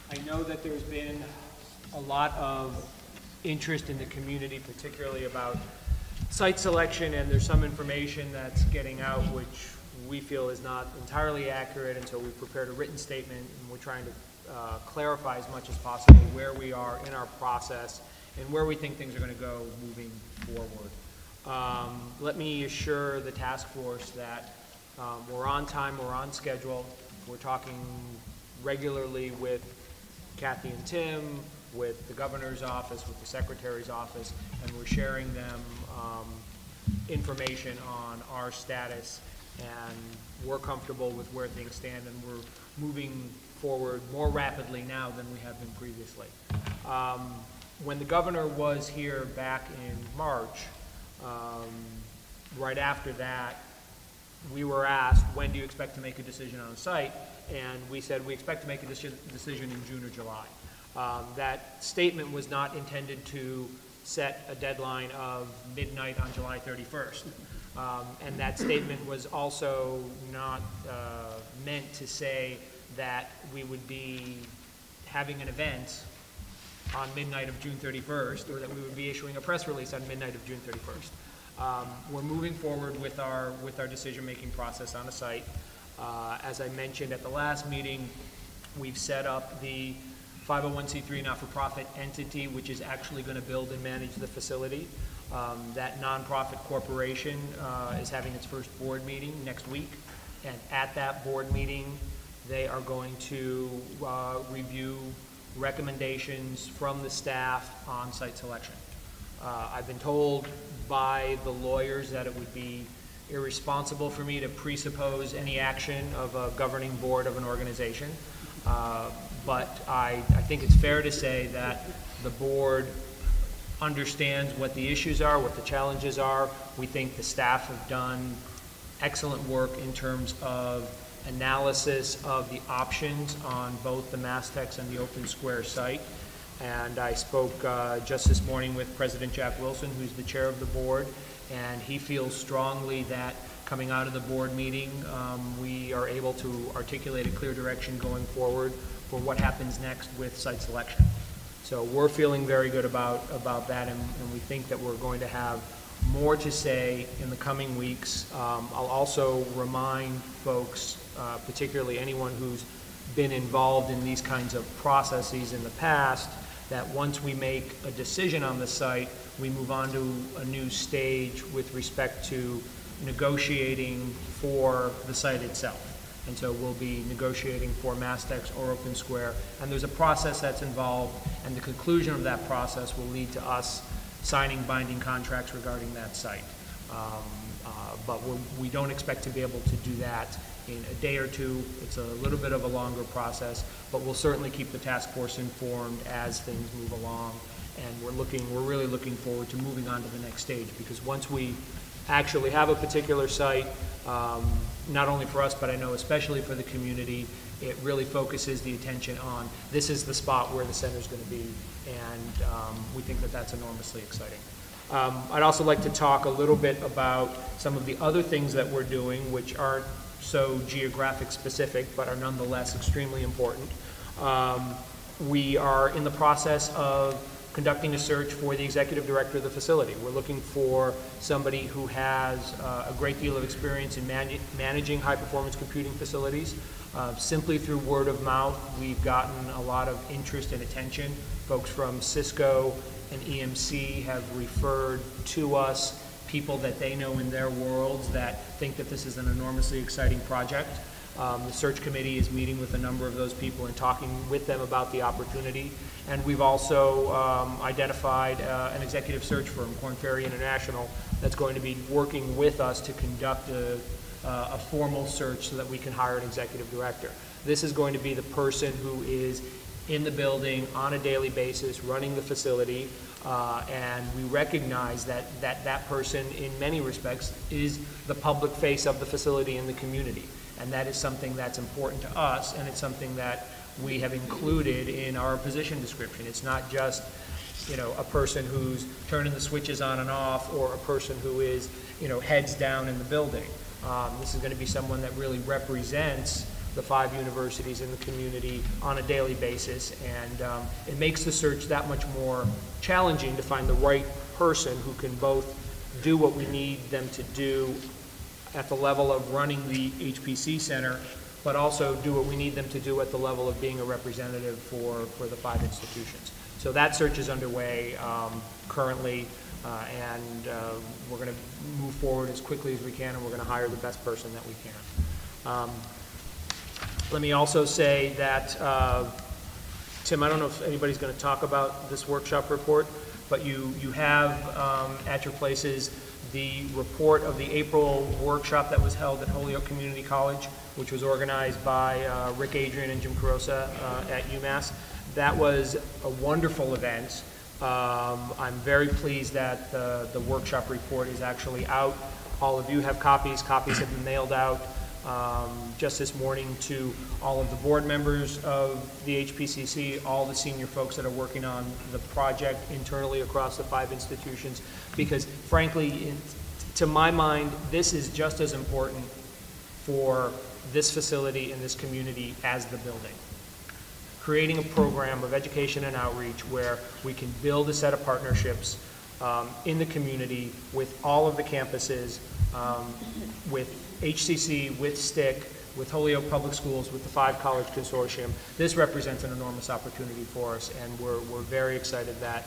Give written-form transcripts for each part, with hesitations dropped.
I know that there's been a lot of interest in the community, particularly about site selection, and there's some information that's getting out which we feel is not entirely accurate, and so we've prepared a written statement, and we're trying to clarify as much as possible where we are in our process and where we think things are going to go moving forward. Let me assure the task force that we're on time, we're on schedule, we're talking regularly with Kathy and Tim, with the governor's office, with the secretary's office, and we're sharing them information on our status, and we're comfortable with where things stand, and we're moving forward more rapidly now than we have been previously. When the governor was here back in March, right after that, we were asked, when do you expect to make a decision on a site? And we said we expect to make a decision in June or July. That statement was not intended to set a deadline of midnight on July 31st. And that statement was also not meant to say that we would be having an event on midnight of June 31st, or that we would be issuing a press release on midnight of June 31st. We're moving forward with our decision-making process on a site. As I mentioned at the last meeting, we've set up the 501c3 not-for-profit entity, which is actually going to build and manage the facility. That nonprofit corporation is having its first board meeting next week, and at that board meeting, they are going to review recommendations from the staff on site selection. I've been told by the lawyers that it would be irresponsible for me to presuppose any action of a governing board of an organization. But I think it's fair to say that the board understands what the issues are, what the challenges are. We think the staff have done excellent work in terms of analysis of the options on both the Mastex and the Open Square site. And I spoke just this morning with President Jack Wilson, who's the chair of the board, and he feels strongly that coming out of the board meeting, we are able to articulate a clear direction going forward for what happens next with site selection. So we're feeling very good about that, and we think that we're going to have more to say in the coming weeks. I'll also remind folks, particularly anyone who's been involved in these kinds of processes in the past, that once we make a decision on the site, we move on to a new stage with respect to negotiating for the site itself. And so we'll be negotiating for Mastex or Open Square, and there's a process that's involved, and the conclusion of that process will lead to us signing binding contracts regarding that site. But we don't expect to be able to do that in a day or two. It's a little bit of a longer process, but we'll certainly keep the task force informed as things move along. And we're really looking forward to moving on to the next stage, because once we actually have a particular site, not only for us, but I know especially for the community, it really focuses the attention on this is the spot where the center is going to be, and we think that that's enormously exciting. I'd also like to talk a little bit about some of the other things that we're doing, which aren't so geographic specific, but are nonetheless extremely important. We are in the process of conducting a search for the executive director of the facility. We're looking for somebody who has a great deal of experience in managing high-performance computing facilities. Simply through word of mouth, we've gotten a lot of interest and attention. Folks from Cisco and EMC have referred to us people that they know in their worlds that think that this is an enormously exciting project. The search committee is meeting with a number of those people and talking with them about the opportunity. And we've also identified an executive search firm, Korn Ferry International, that's going to be working with us to conduct a formal search so that we can hire an executive director. This is going to be the person who is in the building on a daily basis, running the facility, and we recognize that person in many respects is the public face of the facility in the community. And that is something that's important to us, and it's something that we have included in our position description. It's not just, a person who's turning the switches on and off, or a person who is, heads down in the building. This is going to be someone that really represents the 5 universities in the community on a daily basis, and it makes the search that much more challenging to find the right person who can both do what we need them to do at the level of running the HPC Center, but also do what we need them to do at the level of being a representative for the 5 institutions. So that search is underway currently, and we're going to move forward as quickly as we can, and we're going to hire the best person that we can. Let me also say that, Tim, I don't know if anybody's going to talk about this workshop report, but you have at your places the report of the April workshop that was held at Holyoke Community College, which was organized by Rick Adrian and Jim Carosa at UMass. That was a wonderful event. I'm very pleased that the workshop report is actually out. All of you have copies. Copies have been mailed out just this morning to all of the board members of the HPCC, all the senior folks that are working on the project internally across the 5 institutions, because frankly, to my mind, this is just as important for this facility and this community as the building. Creating a program of education and outreach where we can build a set of partnerships in the community with all of the campuses, with HCC, with STIC, with Holyoke Public Schools, with the 5 College Consortium. This represents an enormous opportunity for us, and we're very excited that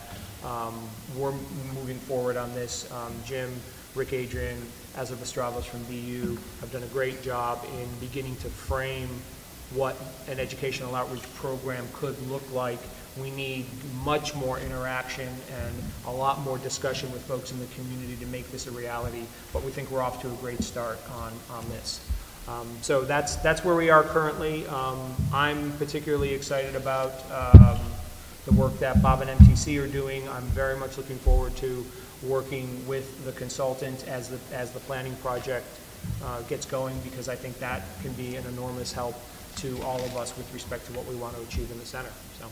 we're moving forward on this. Jim, Rick Adrian, Ezra Bestravos from BU have done a great job in beginning to frame what an educational outreach program could look like. We need much more interaction and a lot more discussion with folks in the community to make this a reality, but we think we're off to a great start on this. So that's where we are currently. I'm particularly excited about the work that Bob and MTC are doing. I'm very much looking forward to working with the consultant as the planning project gets going, because I think that can be an enormous help to all of us with respect to what we want to achieve in the center. So.